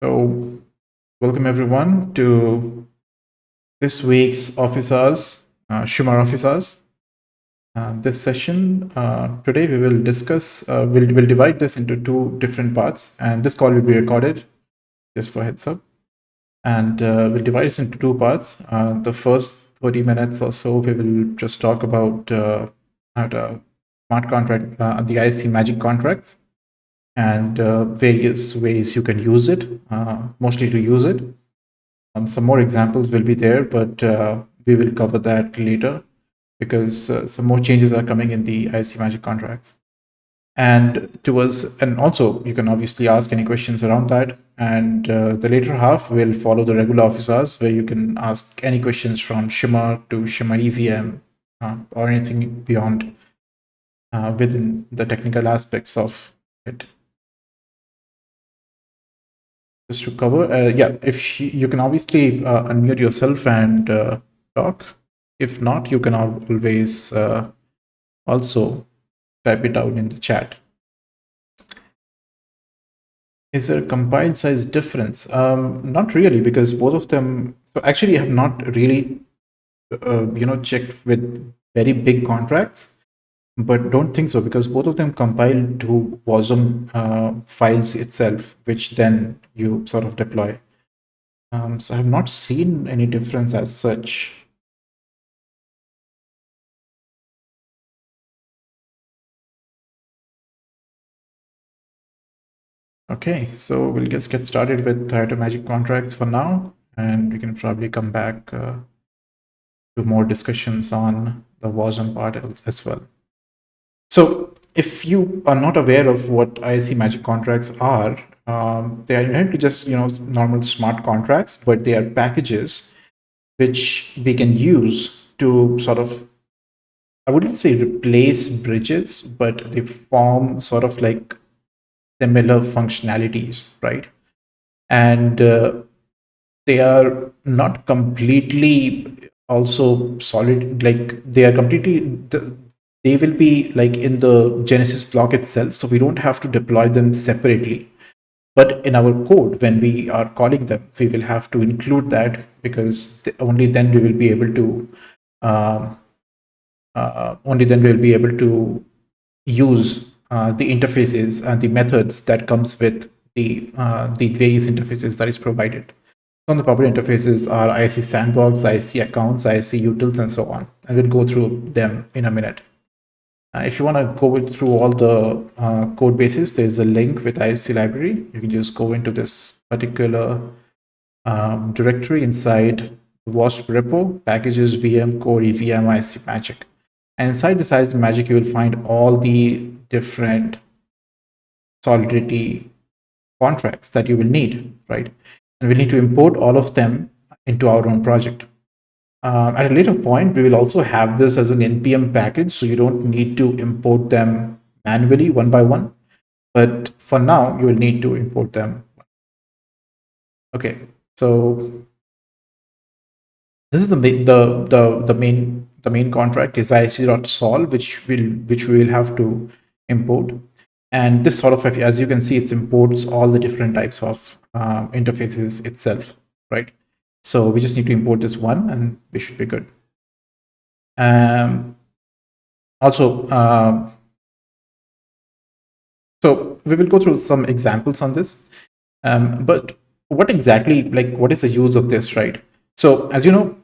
So, welcome everyone to this week's office hours, Shimmer office hours. This session today we will discuss. We'll divide this into two different parts, and this call will be recorded. Just for heads up, and we'll divide this into two parts. The first 30 minutes or so, we will just talk about how to smart contract, the IC magic contracts, and various ways you can use it, mostly to use it. Some more examples will be there, but we will cover that later because some more changes are coming in the IC Magic contracts. And also you can obviously ask any questions around that. And the later half will follow the regular office hours where you can ask any questions from Shimmer to Shimmer EVM or anything beyond within the technical aspects of it. Just to cover, if you can obviously unmute yourself and talk. If not, you can always also type it out in the chat. Is there a compile size difference? Not really, because both of them. So actually, I have not really, checked with very big contracts, but don't think so because both of them compile to WASM files itself, which then you sort of deploy. So I have not seen any difference as such. Okay, so we'll just get started with IOTA Magic contracts for now, and we can probably come back to more discussions on the WASM part as well. So if you are not aware of what IC Magic contracts are, they are inherently just normal smart contracts, but they are packages which we can use to sort of, I wouldn't say replace bridges, but they form sort of like similar functionalities, right? And they are not completely also solid, like they are completely, they will be like in the Genesis block itself, so we don't have to deploy them separately. But in our code, when we are calling them, we will have to include that because only then we will be able to use the interfaces and the methods that comes with the various interfaces that is provided. On the popular interfaces are IC sandbox, IC accounts, IC utils, and so on. And we'll go through them in a minute. If you want to go through all the code bases, there's a link with IC library. You can just go into this particular directory inside WASP repo, packages, VM, core, EVM, IC magic. And inside this IC magic, you will find all the different Solidity contracts that you will need, right? And we need to import all of them into our own project. At a later point, we will also have this as an NPM package, so you don't need to import them manually one by one. But for now, you will need to import them. Okay, so this is the main contract is ic.sol, which we will have to import. And this sort of, as you can see, it imports all the different types of interfaces itself, right? So we just need to import this one and we should be good. Also, so we will go through some examples on this. But what exactly, like, what is the use of this, right? So as you know,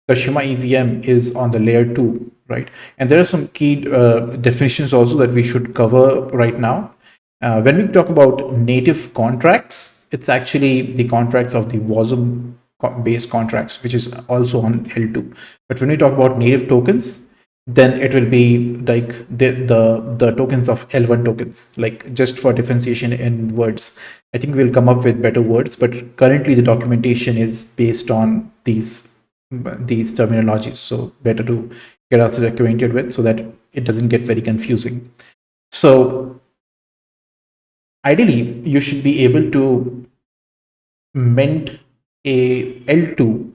the Shimmer EVM is on the layer 2, right? And there are some key definitions also that we should cover right now. When we talk about native contracts, it's actually the contracts of the WASM based contracts, which is also on L2. But when we talk about native tokens, then it will be like the tokens of L1 tokens, like just for differentiation in words. I think we'll come up with better words, but currently the documentation is based on these terminologies. So better to get us acquainted with so that it doesn't get very confusing. So ideally, you should be able to mint a L2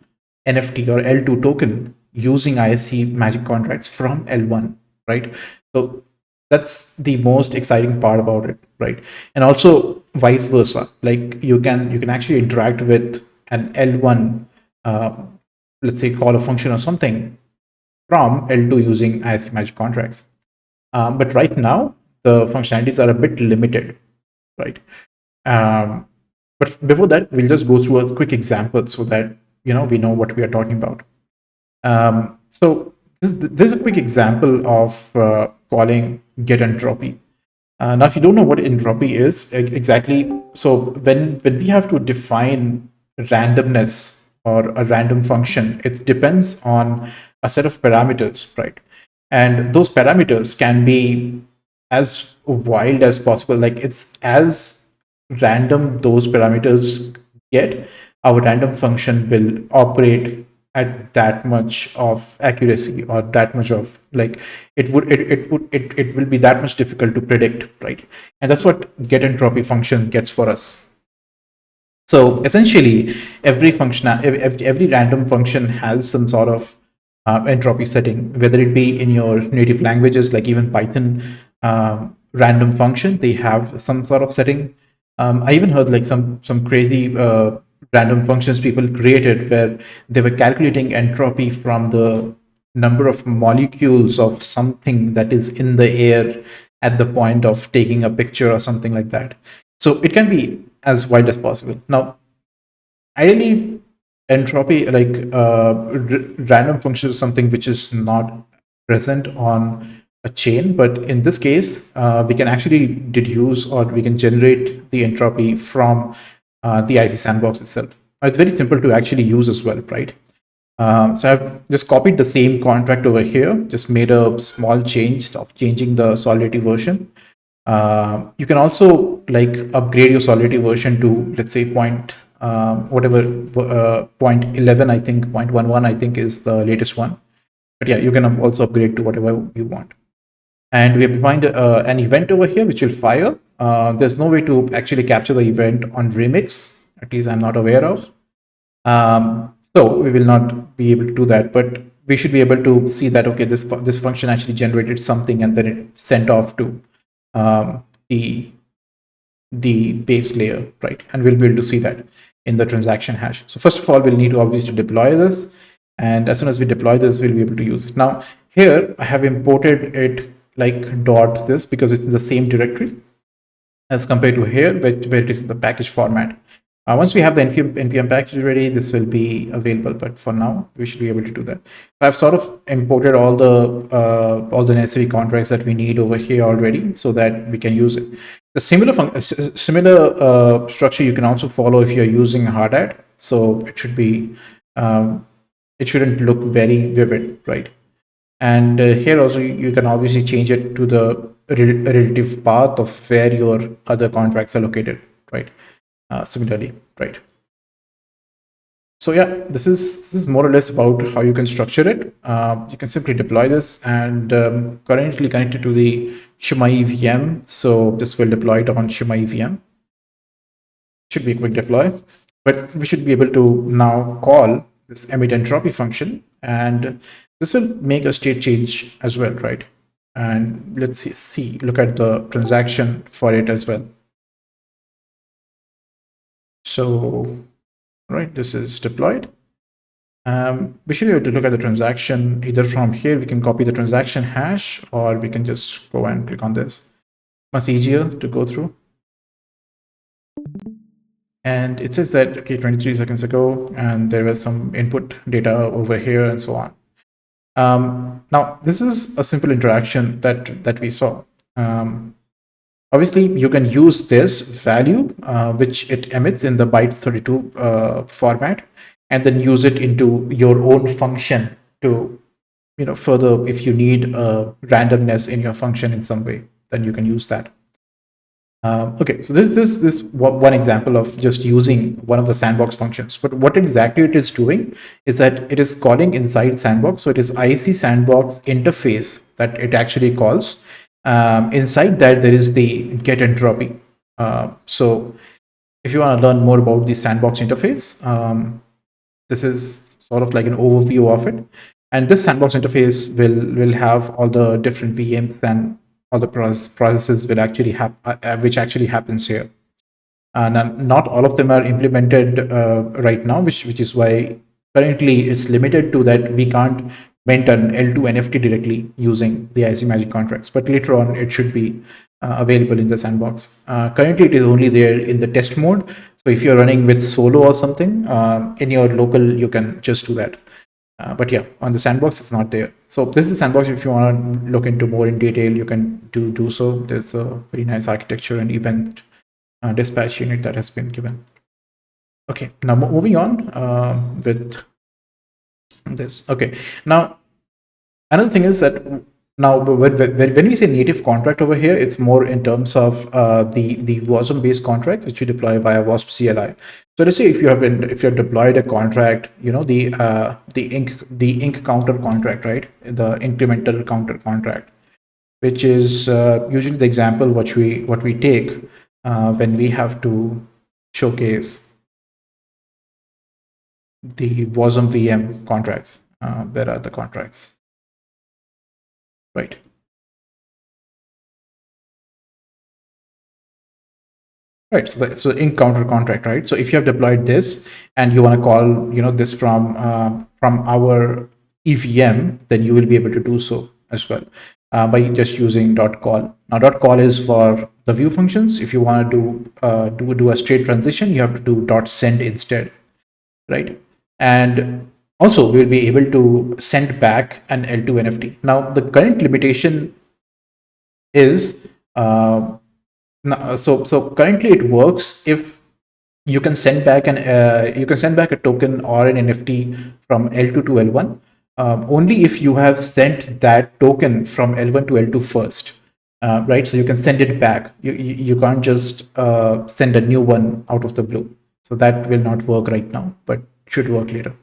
NFT or L2 token using ISC magic contracts from L1, right? So that's the most exciting part about it, right? And also vice versa. Like you can actually interact with an L1, uh, let's say call a function or something from L2 using ISC magic contracts. But right now, the functionalities are a bit limited, right? Um, but before that, we'll just go through a quick example so that we know what we are talking about. So this is a quick example of calling get entropy. Now, if you don't know what entropy is exactly, so when we have to define randomness or a random function, it depends on a set of parameters, right? And those parameters can be as wild as possible. Like it's as random those parameters get, our random function will operate at that much of accuracy, or that much of, like, it will be that much difficult to predict, right? And that's what get entropy function gets for us. So essentially, every random function has some sort of entropy setting, whether it be in your native languages, like even Python random function, they have some sort of setting. I even heard like some crazy random functions people created where they were calculating entropy from the number of molecules of something that is in the air at the point of taking a picture or something like that. So it can be as wide as possible. Now, ideally, entropy, like random function, is something which is not present on a chain, but in this case, we can actually deduce, or we can generate the entropy from the IC sandbox itself. It's very simple to actually use as well, right? So I've just copied the same contract over here, just made a small change of changing the Solidity version. You can also like upgrade your Solidity version to, let's say, point 11, I think, point 11, I think is the latest one. But yeah, you can also upgrade to whatever you want. And we have defined an event over here which will fire. There's no way to actually capture the event on Remix, at least I'm not aware of. So we will not be able to do that, but we should be able to see that, okay, this function actually generated something and then it sent off to um, the base layer, right? And we'll be able to see that in the transaction hash. So first of all, we'll need to obviously deploy this. And as soon as we deploy this, we'll be able to use it. Now, here I have imported it like dot this because it's in the same directory as compared to here, where it is in the package format. Once we have the npm package ready, this will be available. But for now, we should be able to do that. I've sort of imported all the necessary contracts that we need over here already, so that we can use it. The similar structure you can also follow if you're using hard So it should be it shouldn't look very vivid, right? And here also you can obviously change it to the relative path of where your other contracts are located, right? Similarly, right? So yeah, this is more or less about how you can structure it. You can simply deploy this, and currently connected to the Shimmer EVM. So this will deploy it on Shimmer EVM. Should be a quick deploy, but we should be able to now call this emit entropy function, and this will make a state change as well, right? And let's see, look at the transaction for it as well. So, right, this is deployed. We should be able to look at the transaction either from here. We can copy the transaction hash, or we can just go and click on this. Much easier to go through. And it says that, okay, 23 seconds ago, and there was some input data over here and so on. Now, this is a simple interaction that we saw. Obviously, you can use this value, which it emits in the bytes 32 format, and then use it into your own function to, further, if you need randomness in your function in some way, then you can use that. Okay, so this one example of just using one of the sandbox functions. But what exactly it is doing is that it is calling inside sandbox. So it is IC sandbox interface that it actually calls. Inside that, there is the get entropy. So if you want to learn more about the sandbox interface, this is sort of like an overview of it. And this sandbox interface will have all the different VMs and all the processes will actually which actually happens here. Not all of them are implemented right now, which is why currently it's limited to that we can't mint an L2 NFT directly using the IC Magic contracts, but later on it should be available in the sandbox. Currently it is only there in the test mode. So if you're running with Solo or something in your local, you can just do that. But yeah, on the sandbox, it's not there. So this is the sandbox. If you want to look into more in detail, you can do so. There's a very nice architecture and event dispatch unit that has been given. Okay, now moving on with this. Okay, now another thing is that now when we say native contract over here, it's more in terms of the WASM based contracts which you deploy via WASP CLI. So let's say if you have deployed a contract, the ink counter contract, right? The incremental counter contract, which is usually the example what we take when we have to showcase the WASM VM contracts. Where are the contracts? Right. Right. So ink counter contract, right? So if you have deployed this and you want to call, this from our EVM, then you will be able to do so as well by just using .call. Now .call is for the view functions. If you want to do a straight transition, you have to do .send instead, right? And also we'll be able to send back an L2 NFT. Now the current limitation is so currently it works if you can send back a token or an NFT from L2 to L1 only if you have sent that token from L1 to L2 first, right? So you can send it back. You can't just send a new one out of the blue. So that will not work right now, but should work later.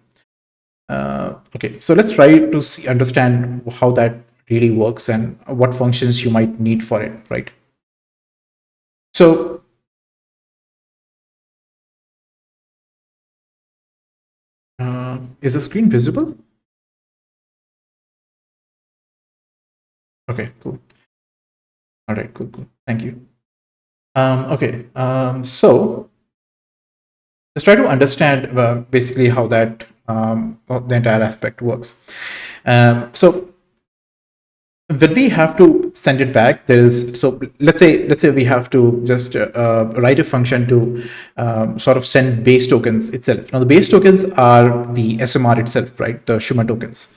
Okay, so let's try to understand how that really works and what functions you might need for it, right? So is the screen visible? Okay, cool. All right, cool. Thank you. Okay, so let's try to understand basically how that the entire aspect works. So when we have to send it back, let's say we have to just write a function to sort of send base tokens itself. Now the base tokens are the SMR itself, right? The Shimmer tokens.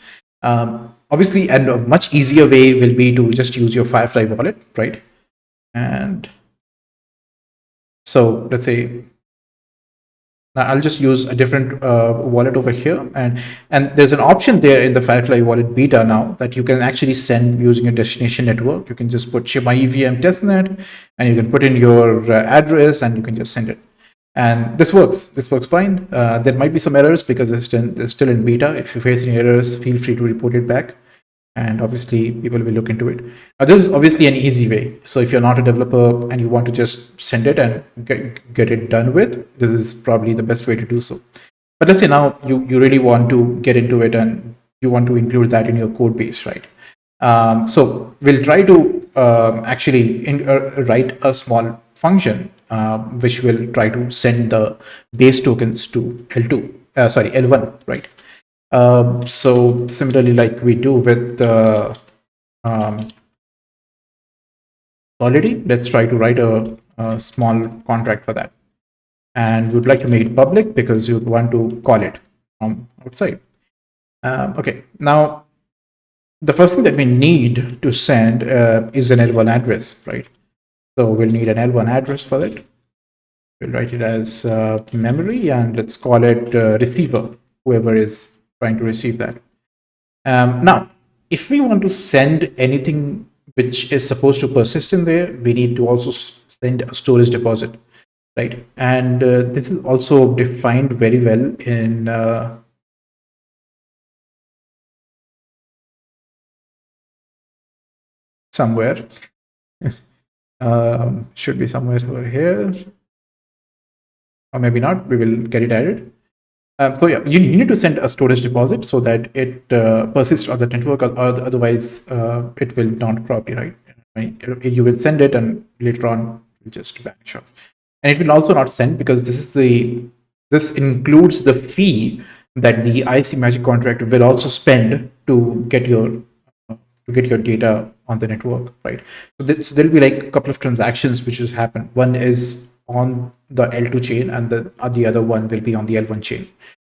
Obviously, and a much easier way will be to just use your Firefly wallet, right? And so let's say I'll just use a different wallet over here, and there's an option there in the Firefly wallet beta now that you can actually send using a destination network. You can just put Shimmer EVM testnet, and you can put in your address, and you can just send it. And this works. This works fine. There might be some errors because it's still in beta. If you face any errors, feel free to report it back. And obviously people will look into it. Now this is obviously an easy way. So if you're not a developer and you want to just send it and get it done with, this is probably the best way to do so. But let's say now you really want to get into it and you want to include that in your code base, right? So we'll try to actually write a small function which will try to send the base tokens to L1, right? So similarly, like we do with Solidity, let's try to write a small contract for that. And we'd like to make it public because you want to call it from outside. Okay, now the first thing that we need to send is an L1 address, right? So we'll need an L1 address for it. We'll write it as memory, and let's call it receiver, whoever is trying to receive that. Now, if we want to send anything which is supposed to persist in there, we need to also send a storage deposit, right? And this is also defined very well in somewhere. Should be somewhere over here, or maybe not. We will get it added. So yeah, you need to send a storage deposit so that it persists on the network, otherwise it will not properly, right? You will send it and later on will just vanish off. And it will also not send because this includes the fee that the IC Magic contract will also spend to get your data on the network, right? So there'll be like a couple of transactions which has happened. One is on the L2 chain, and the other one will be on the L1 chain.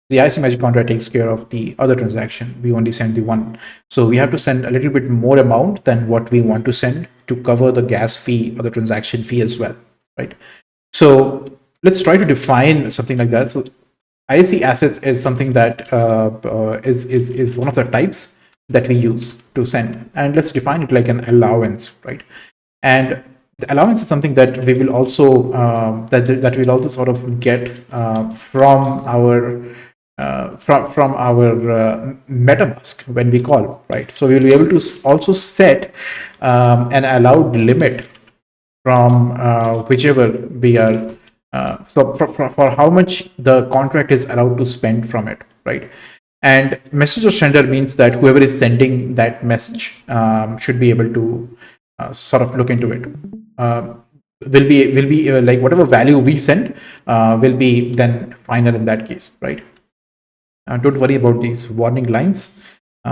The IC Magic contract takes care of the other transaction. We only send the one. So we have to send a little bit more amount than what we want to send to cover the gas fee or the transaction fee as well, right? So let's try to define something like that. So IC assets is something that is one of the types that we use to send, and let's define it like an allowance, right? And the allowance is something that we will also that we'll also sort of get from our MetaMask when we call, right? So we'll be able to also set an allowed limit from whichever we are. So for how much the contract is allowed to spend from it, right? And message or sender means that whoever is sending that message should be able to sort of look into it. Will be like whatever value we send will be then final in that case, right? Don't worry about these warning lines.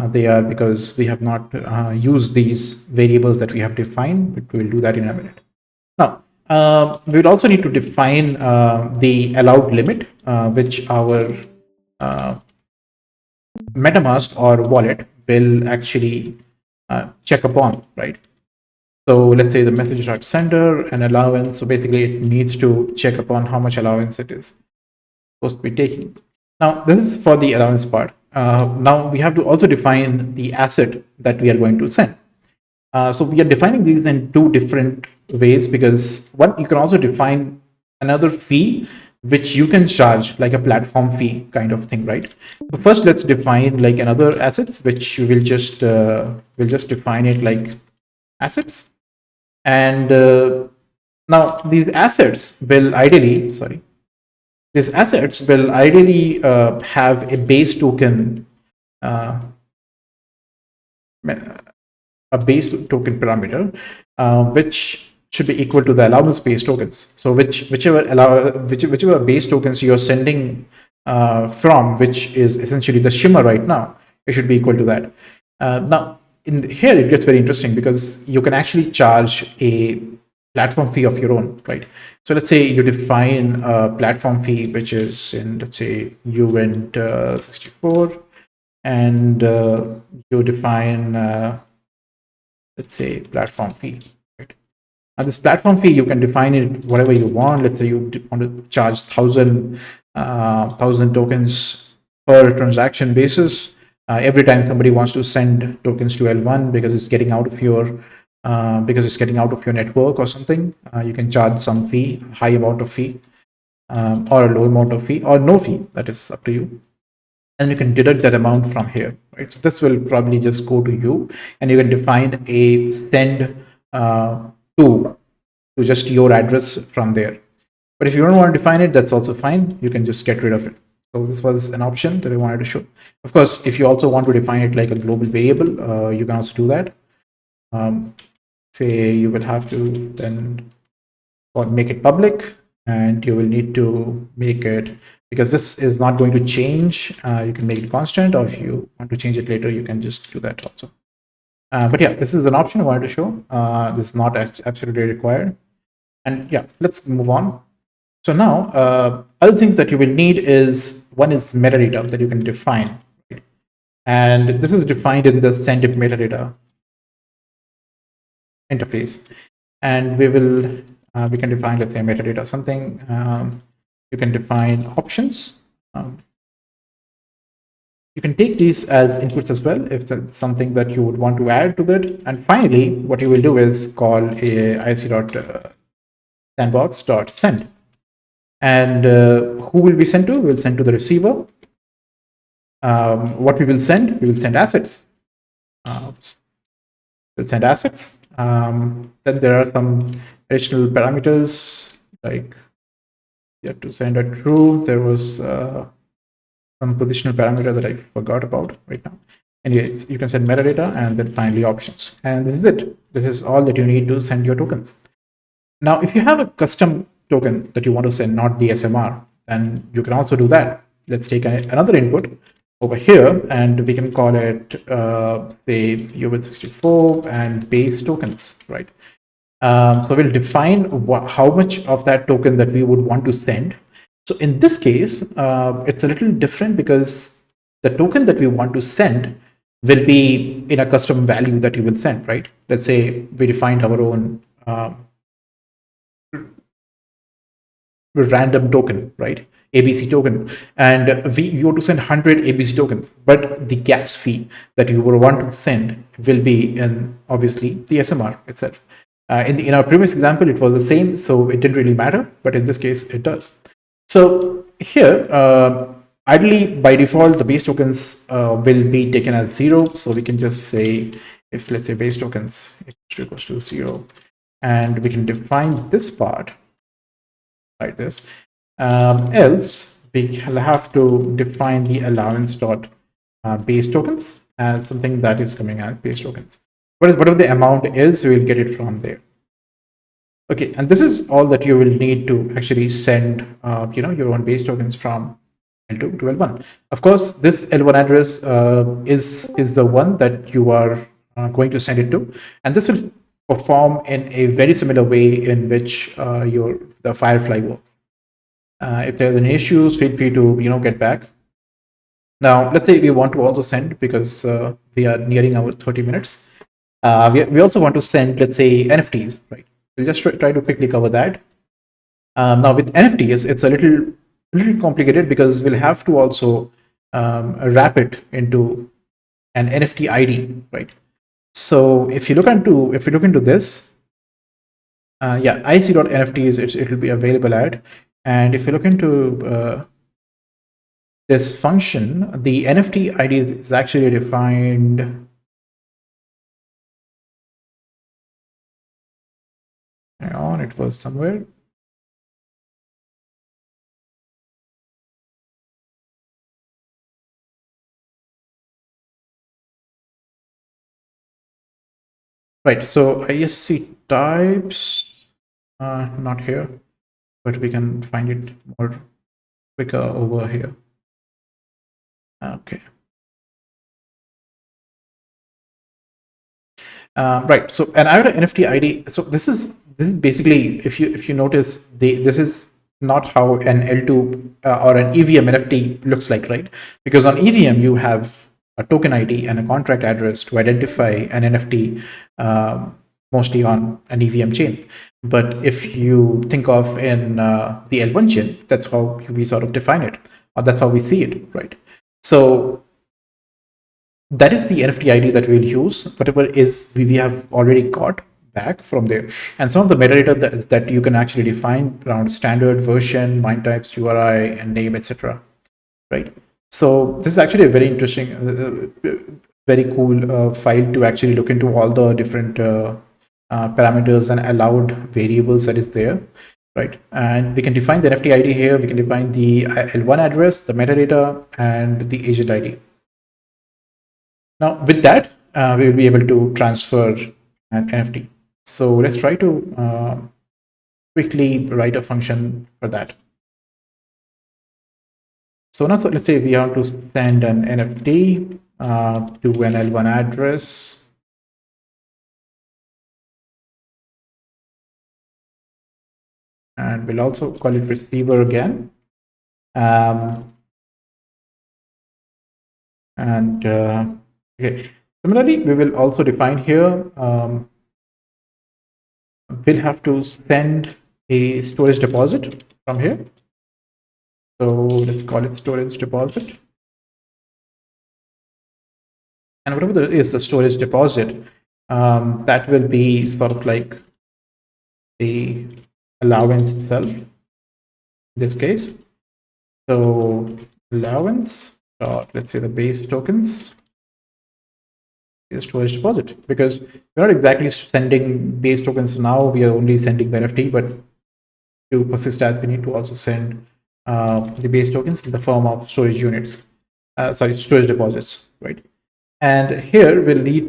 They are because we have not used these variables that we have defined, but we'll do that in a minute. Now, we will also need to define the allowed limit, which our MetaMask or wallet will actually check upon, right? So let's say the message.sender and allowance. So basically, it needs to check upon how much allowance it is supposed to be taking. Now, this is for the allowance part. Now, we have to also define the asset that we are going to send. So we are defining these in two different ways, because one, you can also define another fee which you can charge, like a platform fee kind of thing, right? So first, let's define like another assets, which we'll just define it like assets. And now these assets will ideally, have a base token, a base token parameter, which should be equal to the allowance base tokens. So whichever base tokens you're sending from, which is essentially the Shimmer right now, it should be equal to that. Now, here it gets very interesting, because you can actually charge a platform fee of your own, right? So let's say you define a platform fee which is in, let's say, UNT 64, and you define let's say platform fee, right? Now this platform fee, you can define it whatever you want. Let's say you want to charge 1,000 tokens per transaction basis every time somebody wants to send tokens to L1 because it's getting out of your network or something. You can charge some fee, high amount of fee, or a low amount of fee, or no fee. That is up to you. And you can deduct that amount from here, right? So this will probably just go to you, and you can define a send to just your address from there. But if you don't want to define it, that's also fine. You can just get rid of it. So this was an option that I wanted to show. Of course, if you also want to define it like a global variable, you can also do that. Say you will have to then make it public, and you will need to make it, because this is not going to change, you can make it constant, or if you want to change it later, you can just do that also. But yeah, this is an option I wanted to show. This is not absolutely required. And yeah, let's move on. So now, other things that you will need is, one is metadata that you can define, right? And this is defined in the send metadata interface. And we can define, let's say, metadata something. You can define options. You can take these as inputs as well if that's something that you would want to add to that. And finally, what you will do is call a ic.sandbox.send. And who will be sent to? We'll send to the receiver. What we will send? We will send assets. We'll send assets. Then there are some additional parameters, like you have to send a true. There was some positional parameter that I forgot about right now. Anyways, you can send metadata, and then finally options. And this is it. This is all that you need to send your tokens. Now, if you have a custom token that you want to send, not the SMR, then you can also do that. Let's take another input over here, and we can call it, say, UL64 and base tokens, right? So we'll define how much of that token that we would want to send. So in this case, it's a little different because the token that we want to send will be in a custom value that you will send, right? Let's say we defined our own random token, right? ABC token, and we want to send 100 ABC tokens, but the gas fee that you will want to send will be in obviously the SMR itself. In our previous example, it was the same, so it didn't really matter, but in this case, it does. So here, ideally, by default, the base tokens will be taken as 0. So we can just say, if let's say base tokens equals to 0, and we can define this part like this. Else, we'll have to define the allowance dot base tokens as something that is coming as base tokens. Whatever the amount is, we'll get it from there. Okay, and this is all that you will need to actually send, your own base tokens from L2 to L1. Of course, this L1 address is the one that you are going to send it to, and this will perform in a very similar way in which the Firefly works. If there's any issues, feel free to get back. Now, let's say we want to also send, because we are nearing our 30 minutes. We also want to send, let's say, NFTs, right? We'll just try to quickly cover that. Now, with NFTs, it's a little complicated because we'll have to also wrap it into an NFT ID, right? So if you look into this, IC.NFTs, it will be available at. And if you look into this function, the NFT ID is actually defined. Hang on, it was somewhere. Right, so ISC types, not here, but we can find it more quicker over here. Okay. Right, so an IOTA NFT ID. So this is basically, if you notice, this is not how an L2 or an EVM NFT looks like, right? Because on EVM you have a token ID and a contract address to identify an NFT, mostly on an EVM chain. But if you think of in the L1 chain, that's how we sort of define it, or that's how we see it, right? So that is the NFT ID that we'll use, whatever is we have already got back from there. And some of the metadata that you can actually define around standard, version, MIME types, URI, and name, etc. Right? So this is actually a very interesting, very cool file to actually look into all the different parameters and allowed variables that is there. Right? And we can define the NFT ID here. We can define the L1 address, the metadata, and the agent ID. Now, with that, we will be able to transfer an NFT. So let's try to quickly write a function for that. So now, let's say we have to send an NFT to an L1 address. And we'll also call it receiver again. Okay. Similarly, we will also define here, we'll have to send a storage deposit from here. So let's call it storage deposit. And whatever is the storage deposit, that will be sort of like the allowance itself in this case. So allowance, let's say the base tokens is storage deposit, because we're not exactly sending base tokens now, we are only sending the NFT, but to persist that, we need to also send the base tokens in the form of storage units, storage deposits, right? And here we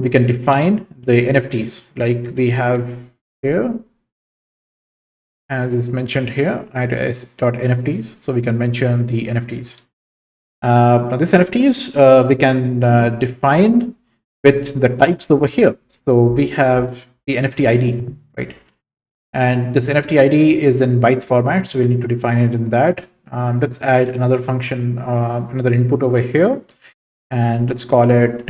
can define the NFTs like we have here. as is mentioned here, IOTA.nfts. So we can mention the NFTs. Now these NFTs we can define with the types over here. So we have the NFT ID, right? And this NFT ID is in bytes format, so we'll need to define it in that. Let's add another function, another input over here, and let's call it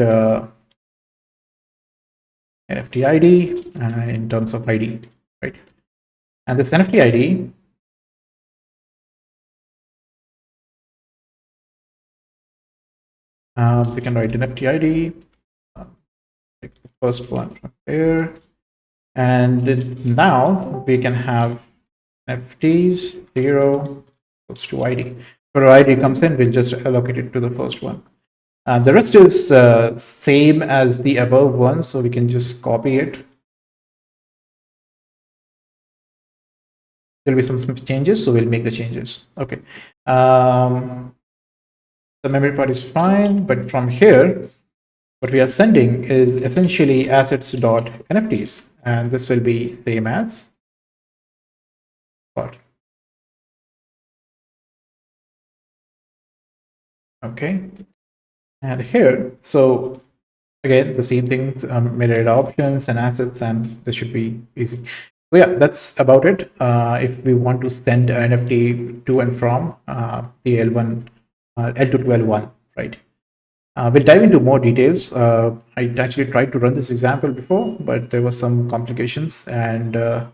NFT ID in terms of ID, right? And this NFT ID we can write NFT ID, take the first one from here, and now we can have NFTs 0 equals to ID. For ID comes in, we'll just allocate it to the first one. The rest is same as the above one, so we can just copy it. There'll be some changes, so we'll make the changes. Okay. The memory part is fine, but from here, what we are sending is essentially assets.nfts, and this will be same as part. Okay. And here, so again, the same thing, mirrored options and assets, and this should be easy. So yeah, that's about it. If we want to send an NFT to and from the L1, L2 to L1, right? We'll dive into more details. I actually tried to run this example before, but there were some complications and I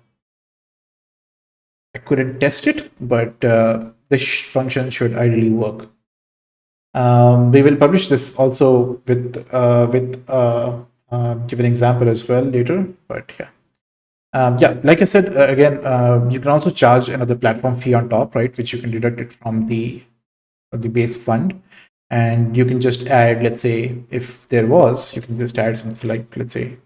couldn't test it, but this function should ideally work. We will publish this also with give an example as well later, but yeah. Yeah, like I said, again, you can also charge another platform fee on top, right? Which you can deduct it from the base fund. And you can just add, let's say, if there was, you can just add something like, let's say,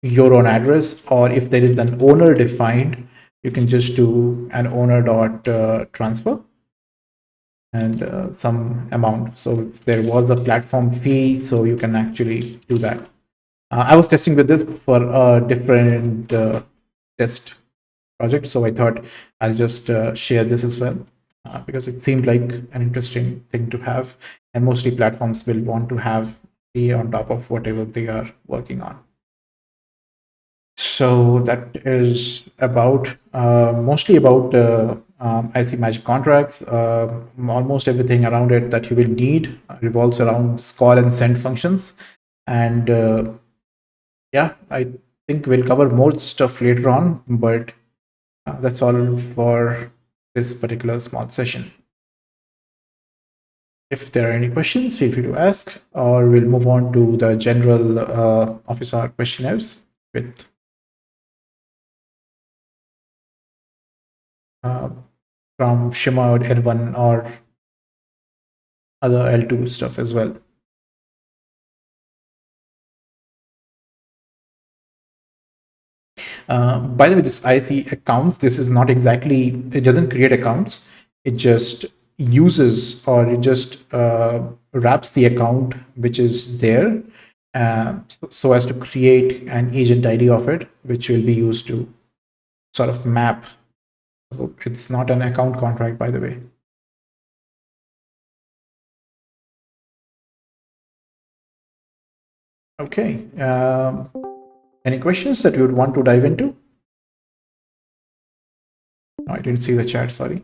your own address, or if there is an owner defined, you can just do an owner dot transfer and some amount. So if there was a platform fee, so you can actually do that. I was testing with this for a different test project, so I thought I'll just share this as well because it seemed like an interesting thing to have, and mostly platforms will want to have fee on top of whatever they are working on. So that is about mostly about IC Magic contracts. Almost everything around it that you will need revolves around call and send functions. And yeah, I think we'll cover more stuff later on, but that's all for this particular small session. If there are any questions, feel free to ask, or we'll move on to the general office hour questionnaires with from Shimmer L1 or other L2 stuff as well. By the way, this IC accounts, this is not exactly, it doesn't create accounts. It just uses, or it just wraps the account which is there so as to create an agent ID of it, which will be used to sort of map. So it's not an account contract, by the way. Okay. Any questions that you would want to dive into? No, I didn't see the chat, sorry.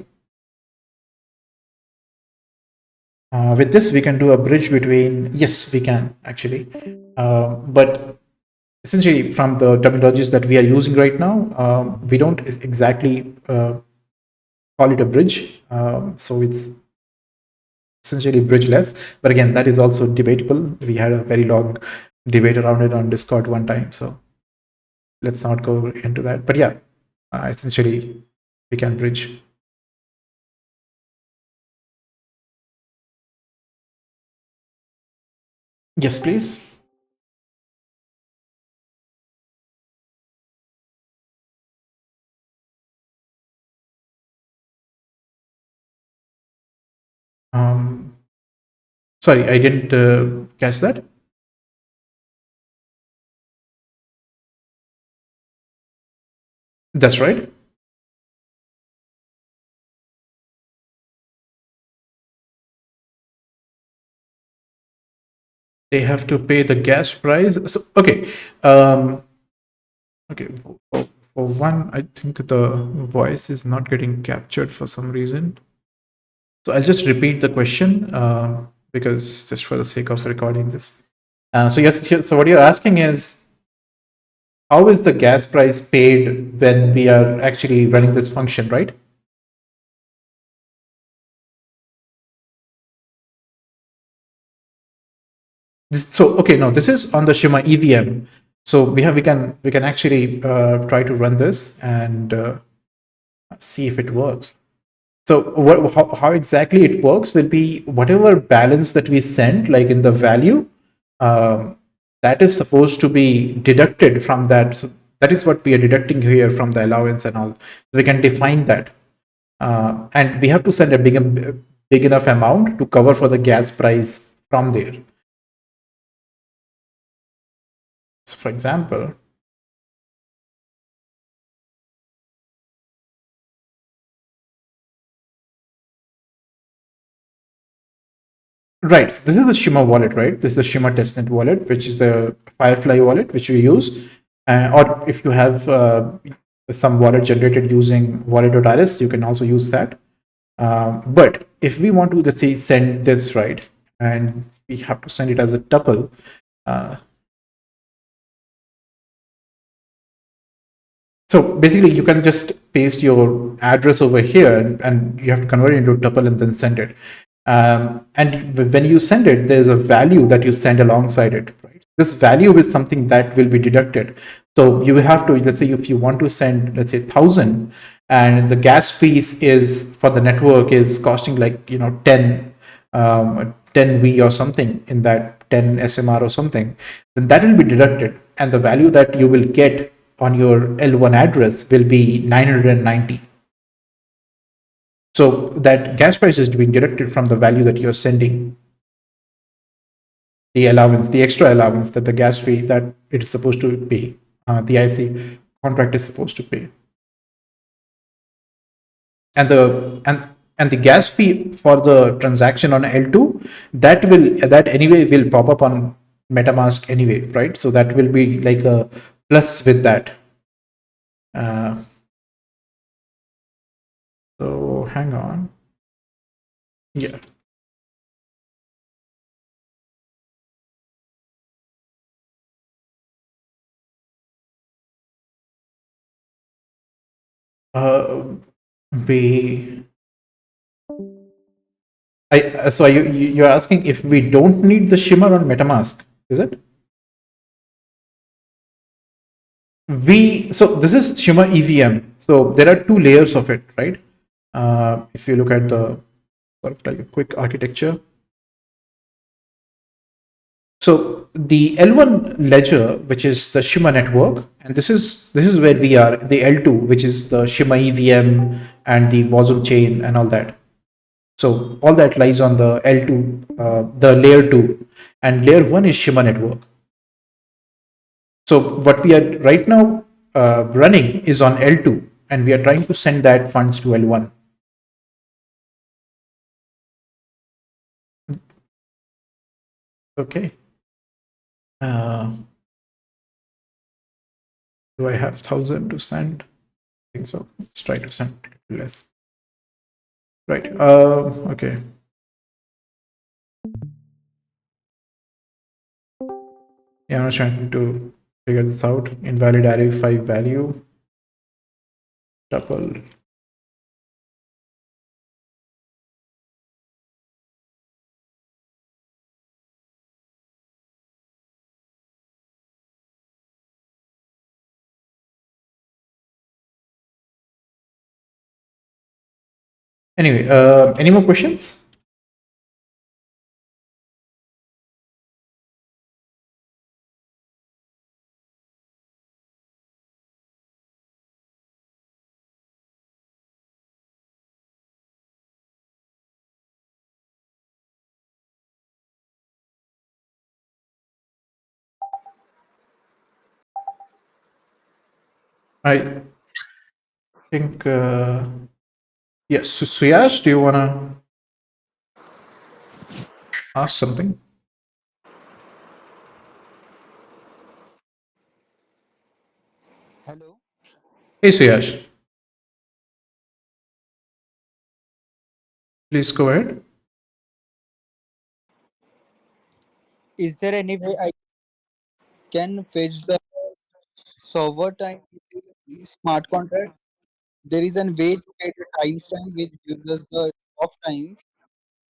With this, we can do a bridge between, yes, we can actually. But essentially, from the terminologies that we are using right now, we don't exactly call it a bridge. So it's essentially bridgeless. But again, that is also debatable. We had a very long debate around it on Discord one time. So let's not go into that. But yeah, essentially, we can bridge. Yes, please. Sorry, I didn't catch that. That's right. They have to pay the gas price. So, okay. Um, okay. For one, I think the voice is not getting captured for some reason. So I'll just repeat the question because just for the sake of recording this. So yes, so what you're asking is how is the gas price paid when we are actually running this function, right? So okay, no, this is on the Shimmer EVM. So we can actually try to run this and see if it works. So how exactly it works will be whatever balance that we send, like in the value, um, that is supposed to be deducted from that. So that is what we are deducting here from the allowance and all. We can define that, and we have to send a big enough amount to cover for the gas price from there. So for example, right. So this is the Shimmer wallet, right? This is the Shimmer testnet wallet, which is the Firefly wallet, which we use. Or if you have some wallet generated using wallet.rs, you can also use that. But if we want to, let's say, send this, right, and we have to send it as a tuple, uh, so basically, you can just paste your address over here, and you have to convert it into a tuple and then send it. And when you send it, there's a value that you send alongside it. Right? This value is something that will be deducted. So you will have to, let's say, if you want to send, let's say, 1,000, and the gas fees is for the network is costing like 10 V or something in that 10 SMR or something, then that will be deducted, and the value that you will get on your L1 address will be 990. So that gas price is being deducted from the value that you're sending, the allowance, the extra allowance that the gas fee that it is supposed to pay, the IC contract is supposed to pay. And the gas fee for the transaction on L2, that anyway will pop up on MetaMask anyway, right? So that will be like a plus with that. Uh, so hang on. Yeah. Uh, we so you're asking if we don't need the shimmer on MetaMask, is it? So this is Shimmer EVM. So there are two layers of it, right? If you look at the sort of like a quick architecture. So the L1 ledger, which is the Shimmer network, and this is where we are. The L2, which is the Shimmer EVM and the Wasm chain and all that. So all that lies on the L2, the layer two, and layer one is Shimmer network. So what we are right now running is on L2, and we are trying to send that funds to L1. Okay. Uh, do I have 1,000 to send? I think so. Let's try to send less. Right. Okay. Yeah, I'm trying to figure this out. Invalid array 5 value, tuple. Anyway, any more questions? I think, yes, Suyash, do you want to ask something? Hello. Hey, Suyash, please go ahead. Is there any way I can fetch the server time with the smart contract? There is a way to get a timestamp which gives us the off time,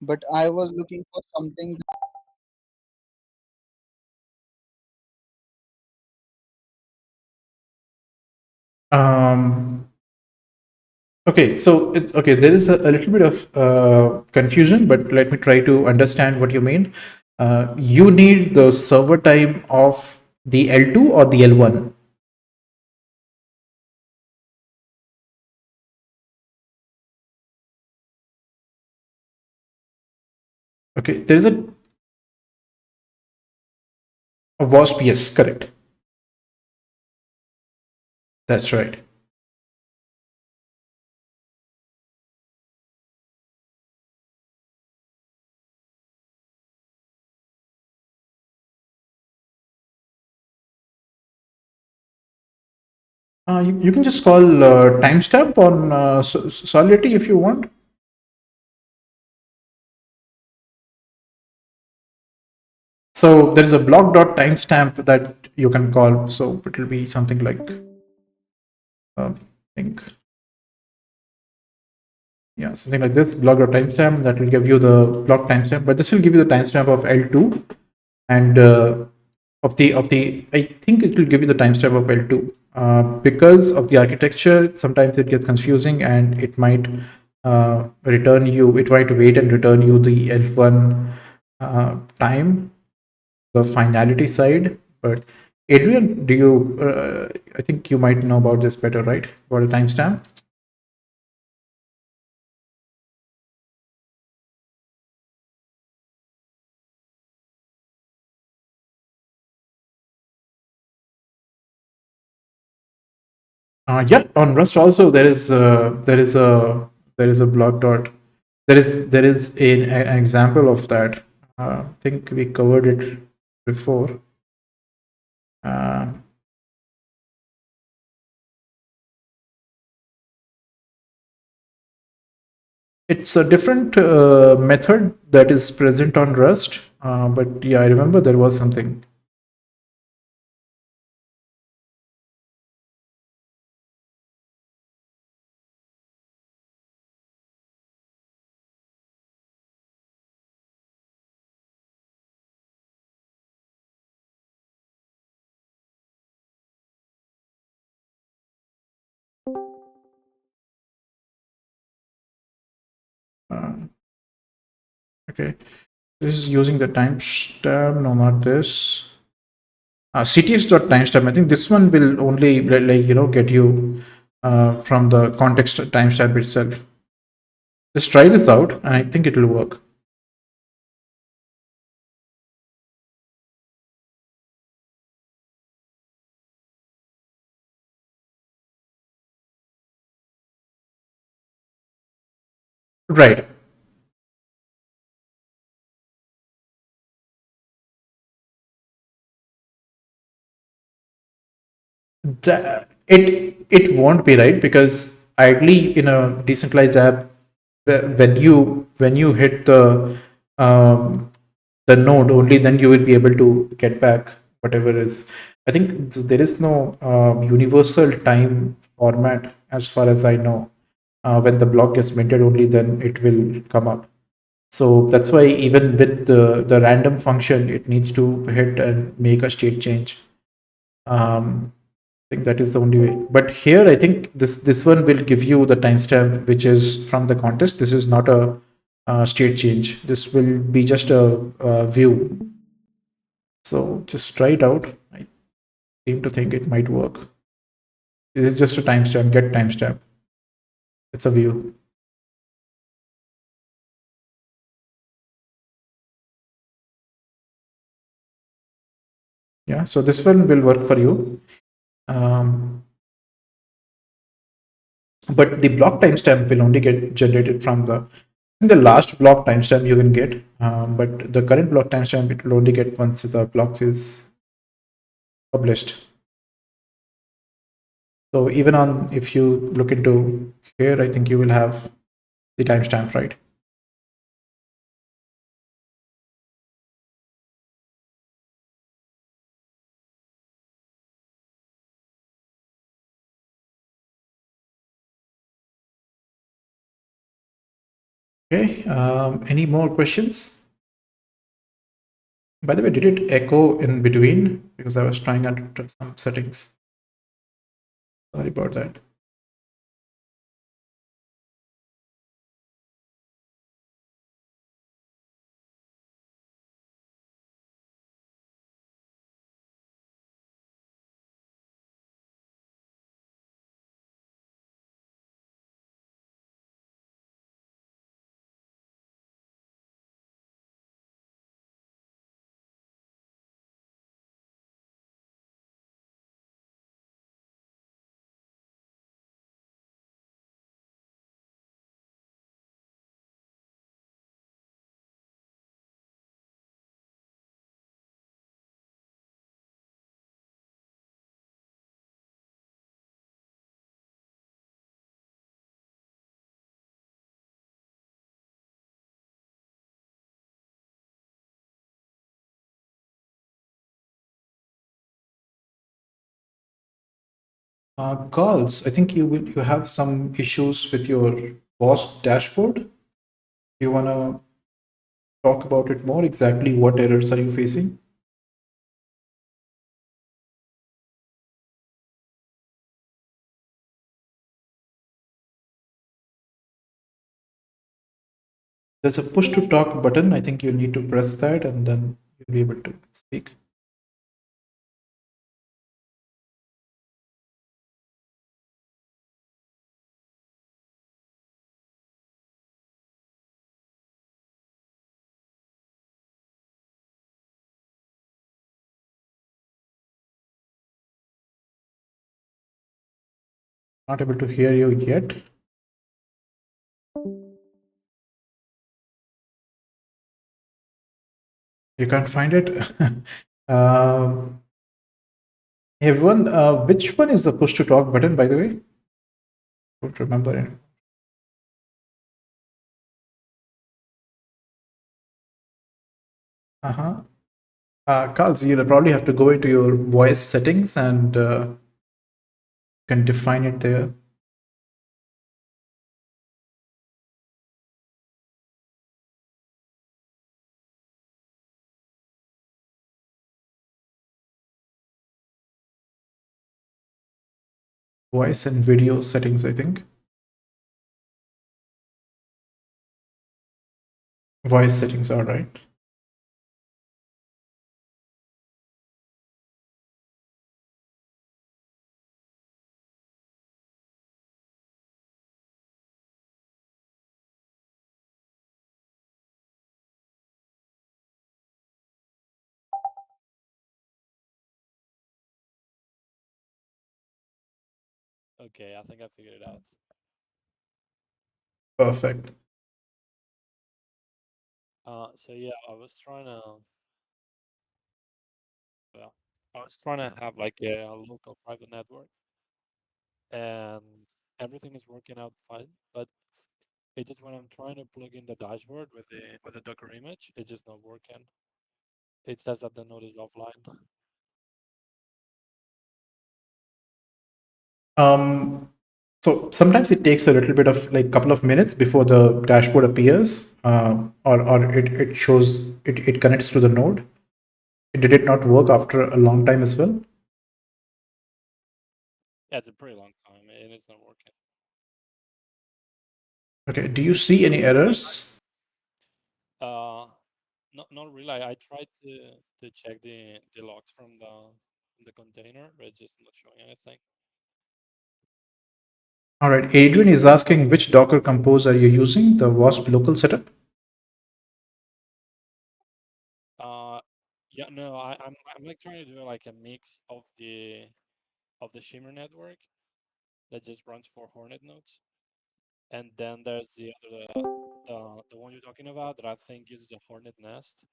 but I was looking for something. Um, okay, so okay. There is a little bit of confusion, but let me try to understand what you mean. You need the server time of the L2 or the L1? Okay, there is a WASP. Yes, correct. That's right. You can just call timestamp on Solidity if you want. So there is a block dot timestamp that you can call. So it will be something like, I think, yeah, something like this block dot timestamp that will give you the block timestamp. But this will give you the timestamp of L2 and of the I think it will give you the timestamp of L2 because of the architecture. Sometimes it gets confusing and it might return you. It might wait and return you the L1 time, the finality side. But Adrian, do you? I think you might know about this better, right? About a timestamp. Yeah, on Rust also there is a block dot. There is an example of that. I think we covered it before. Uh, it's a different method that is present on Rust, but yeah, I remember there was something. Uh, okay, this is using the timestamp. No, not this. CTX.timestamp. I think this one will only get you from the context timestamp itself. Just try this out, and I think it will work. Right. It won't be right because ideally in a decentralized app, when you hit um, the node only, then you will be able to get back whatever is. I think there is no universal time format as far as I know. When the block gets minted, only then it will come up. So that's why even with the random function, it needs to hit and make a state change. I think that is the only way. But here, I think this one will give you the timestamp which is from the contest. This is not a state change. This will be just a view. So just try it out. I seem to think it might work. This is just a timestamp. Get timestamp. It's a view. Yeah. So this one will work for you. Um, but the block timestamp will only get generated from the last block timestamp you can get, but the current block timestamp it will only get once the block is published. So even on if you look into here, I think you will have the timestamp, right? Okay. Any more questions? By the way, did it echo in between? Because I was trying out some settings. Sorry about that. Calls. I think you have some issues with your WASP dashboard. Do you want to talk about it more? Exactly what errors are you facing? There's a push to talk button. I think you need to press that and then you'll be able to speak. Not able to hear you yet. You can't find it. um, everyone, which one is the push to talk button, by the way? Don't remember it. Uh-huh. Carl, so you'll probably have to go into your voice settings and can define it there. Voice and video settings, I think. Voice settings, all right. Okay, I think I figured it out. Perfect. So yeah, well, I was trying to have like a local private network, and everything is working out fine. But it just when I'm trying to plug in the dashboard with the Docker image, it's just not working. It says that the node is offline. Um, so sometimes it takes a little bit of like couple of minutes before the dashboard appears, or it shows it connects to the node. Did it not work after a long time as well? Yeah, it's a pretty long time, and it's not working. Okay. Do you see any errors? Uh, not really. I tried to check the logs from the container, but it's just not showing anything. All right. Adrian is asking which Docker Compose are you using? The WASP local setup? Uh, yeah, no, I'm like trying to do like a mix of the Shimmer network. that just runs for Hornet nodes. And then there's the other, the one you're talking about that I think uses a Hornet nest.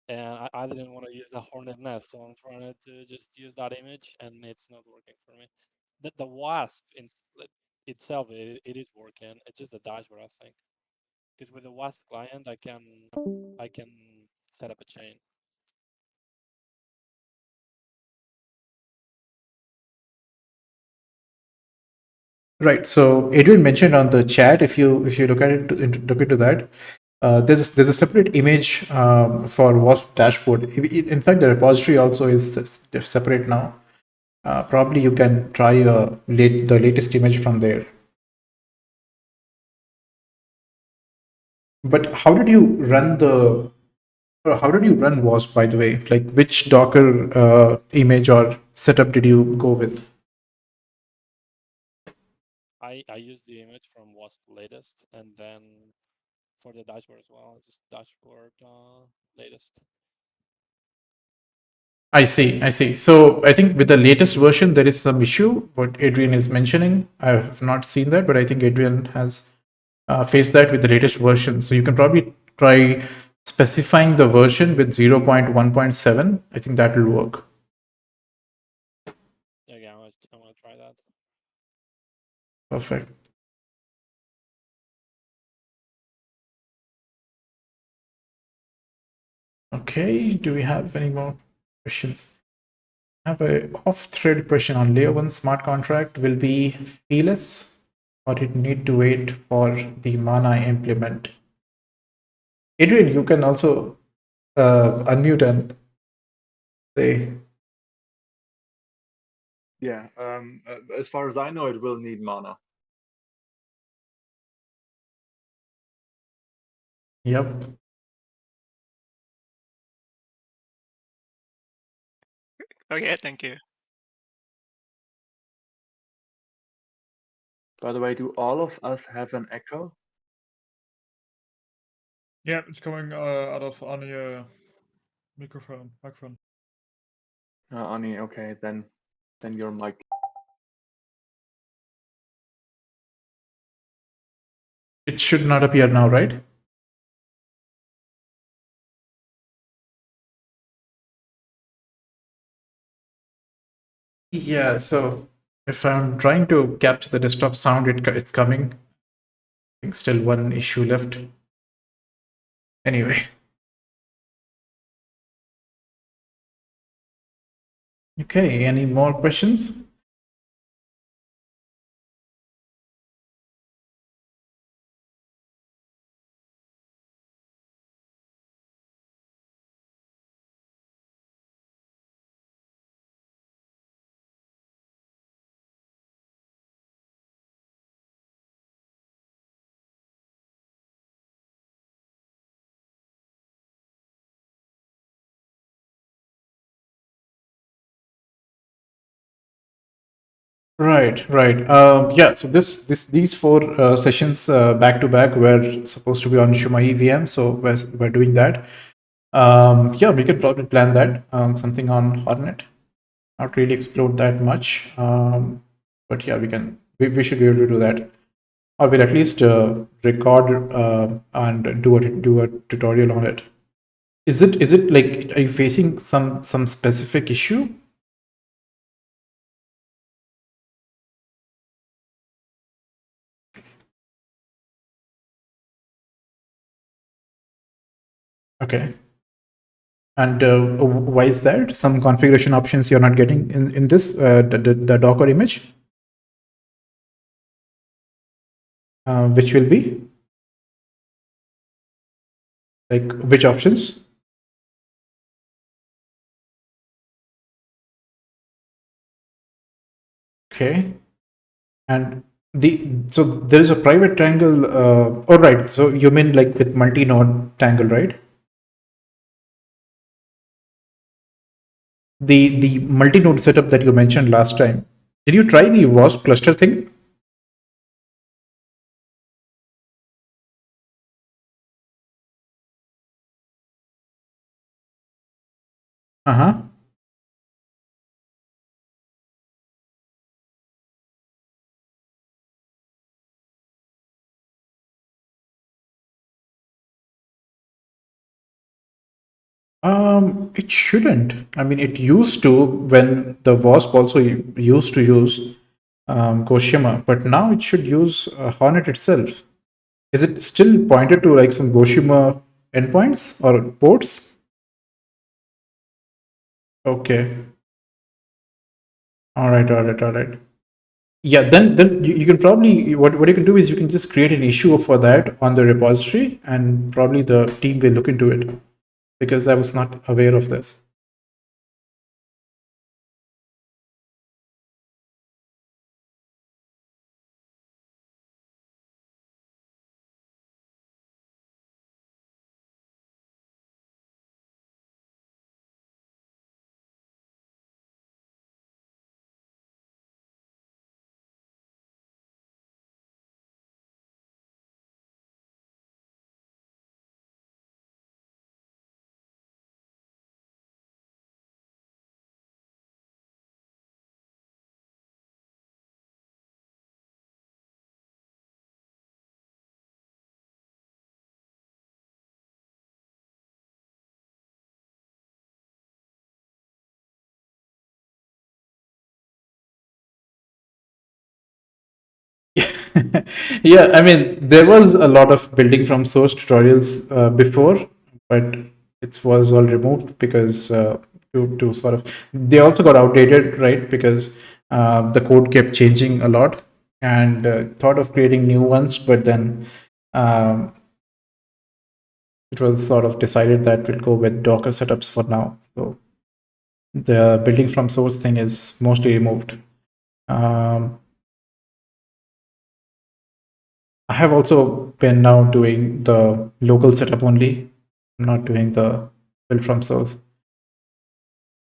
And I didn't want to use the Hornet nest, so I'm trying to just use that image, and it's not working for me. The Wasp itself, it is working. It's just the dashboard, I think, because with the Wasp client, I can set up a chain. Right. So Adrian mentioned on the chat, if you look at it, look into that, there's a separate image for Wasp dashboard. In fact, the repository also is separate now. Probably you can try the latest image from there. But how did you run Wasp, by the way? Like, which Docker image or setup did you go with? I use the image from Wasp latest, and then for the dashboard as well, just dashboard latest. I see, I see. So I think with the latest version, there is some issue, what Adrian is mentioning. I have not seen that, but I think Adrian has faced that with the latest version. So you can probably try specifying the version with 0.1.7. I think that will work. Yeah, I'm gonna try that. Perfect. Okay, do we have any more questions? I have a off-thread question on layer 1 smart contract will be feeless or it need to wait for the mana implement. Adrian, you can also unmute and say, Yeah, as far as I know, it will need mana. yep. Okay, thank you. By the way, do all of us have an echo? Yeah, it's coming out of on your microphone. Ani, okay, then your mic. It should not appear now, right? Yeah, so if I'm trying to capture the desktop sound, it's coming. I think still one issue left. Anyway. Okay, any more questions? Right, right. Yeah, so these four sessions back to back were supposed to be on Shimmer EVM, so we're doing that. Yeah, we could probably plan that. Something on Hornet. Not really explored that much, but yeah, we should be able to do that, or we'll at least record and do a tutorial on it. Is it like, are you facing some specific issue? Okay. And why is that? Some configuration options you're not getting in this the Docker image, which will be like which options? Okay, and so there is a private triangle. All right. So you mean like with multi-node tangle, right? The multi-node setup that you mentioned last time. Did you try the WASP cluster thing? Uh huh. It shouldn't. I mean, it used to when the WASP also used to use Shimmer, but now it should use Hornet itself. Is it still pointed to like some Shimmer endpoints or ports? Okay. All right. All right. All right. Yeah. Then you can probably what you can do is you can just create an issue for that on the repository, and probably the team will look into it because I was not aware of this. Yeah, I mean, there was a lot of building from source tutorials before, but it was all removed because to sort of they also got outdated, right? Because the code kept changing a lot, and thought of creating new ones, but then um, it was sort of decided that we'll go with Docker setups for now. So the building from source thing is mostly removed. I have also been now doing the local setup only. I'm not doing the build from source.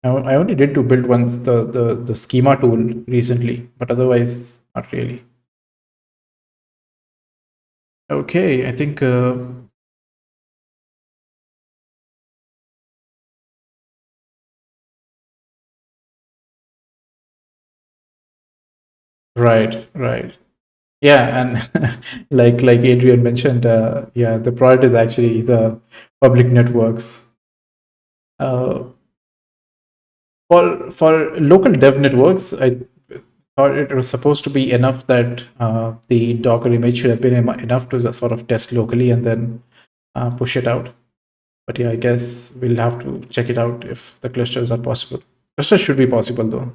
I only did to build once the schema tool recently, but otherwise not really. Okay, I think right. Yeah, and like Adrian mentioned, yeah, the product is actually the public networks. For local dev networks, I thought it was supposed to be enough that the Docker image should have been enough to sort of test locally and then push it out. But yeah, I guess we'll have to check it out if the clusters are possible. Clusters should be possible though.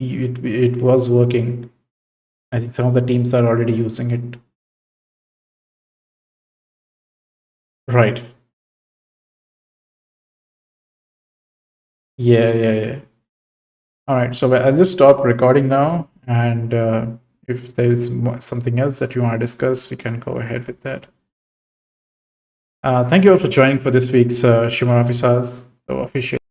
It was working. I think some of the teams are already using it. Right. Yeah. All right. So I'll just stop recording now, and if there's something else that you want to discuss, we can go ahead with that. Thank you all for joining for this week's Shimmer Officers. So officially.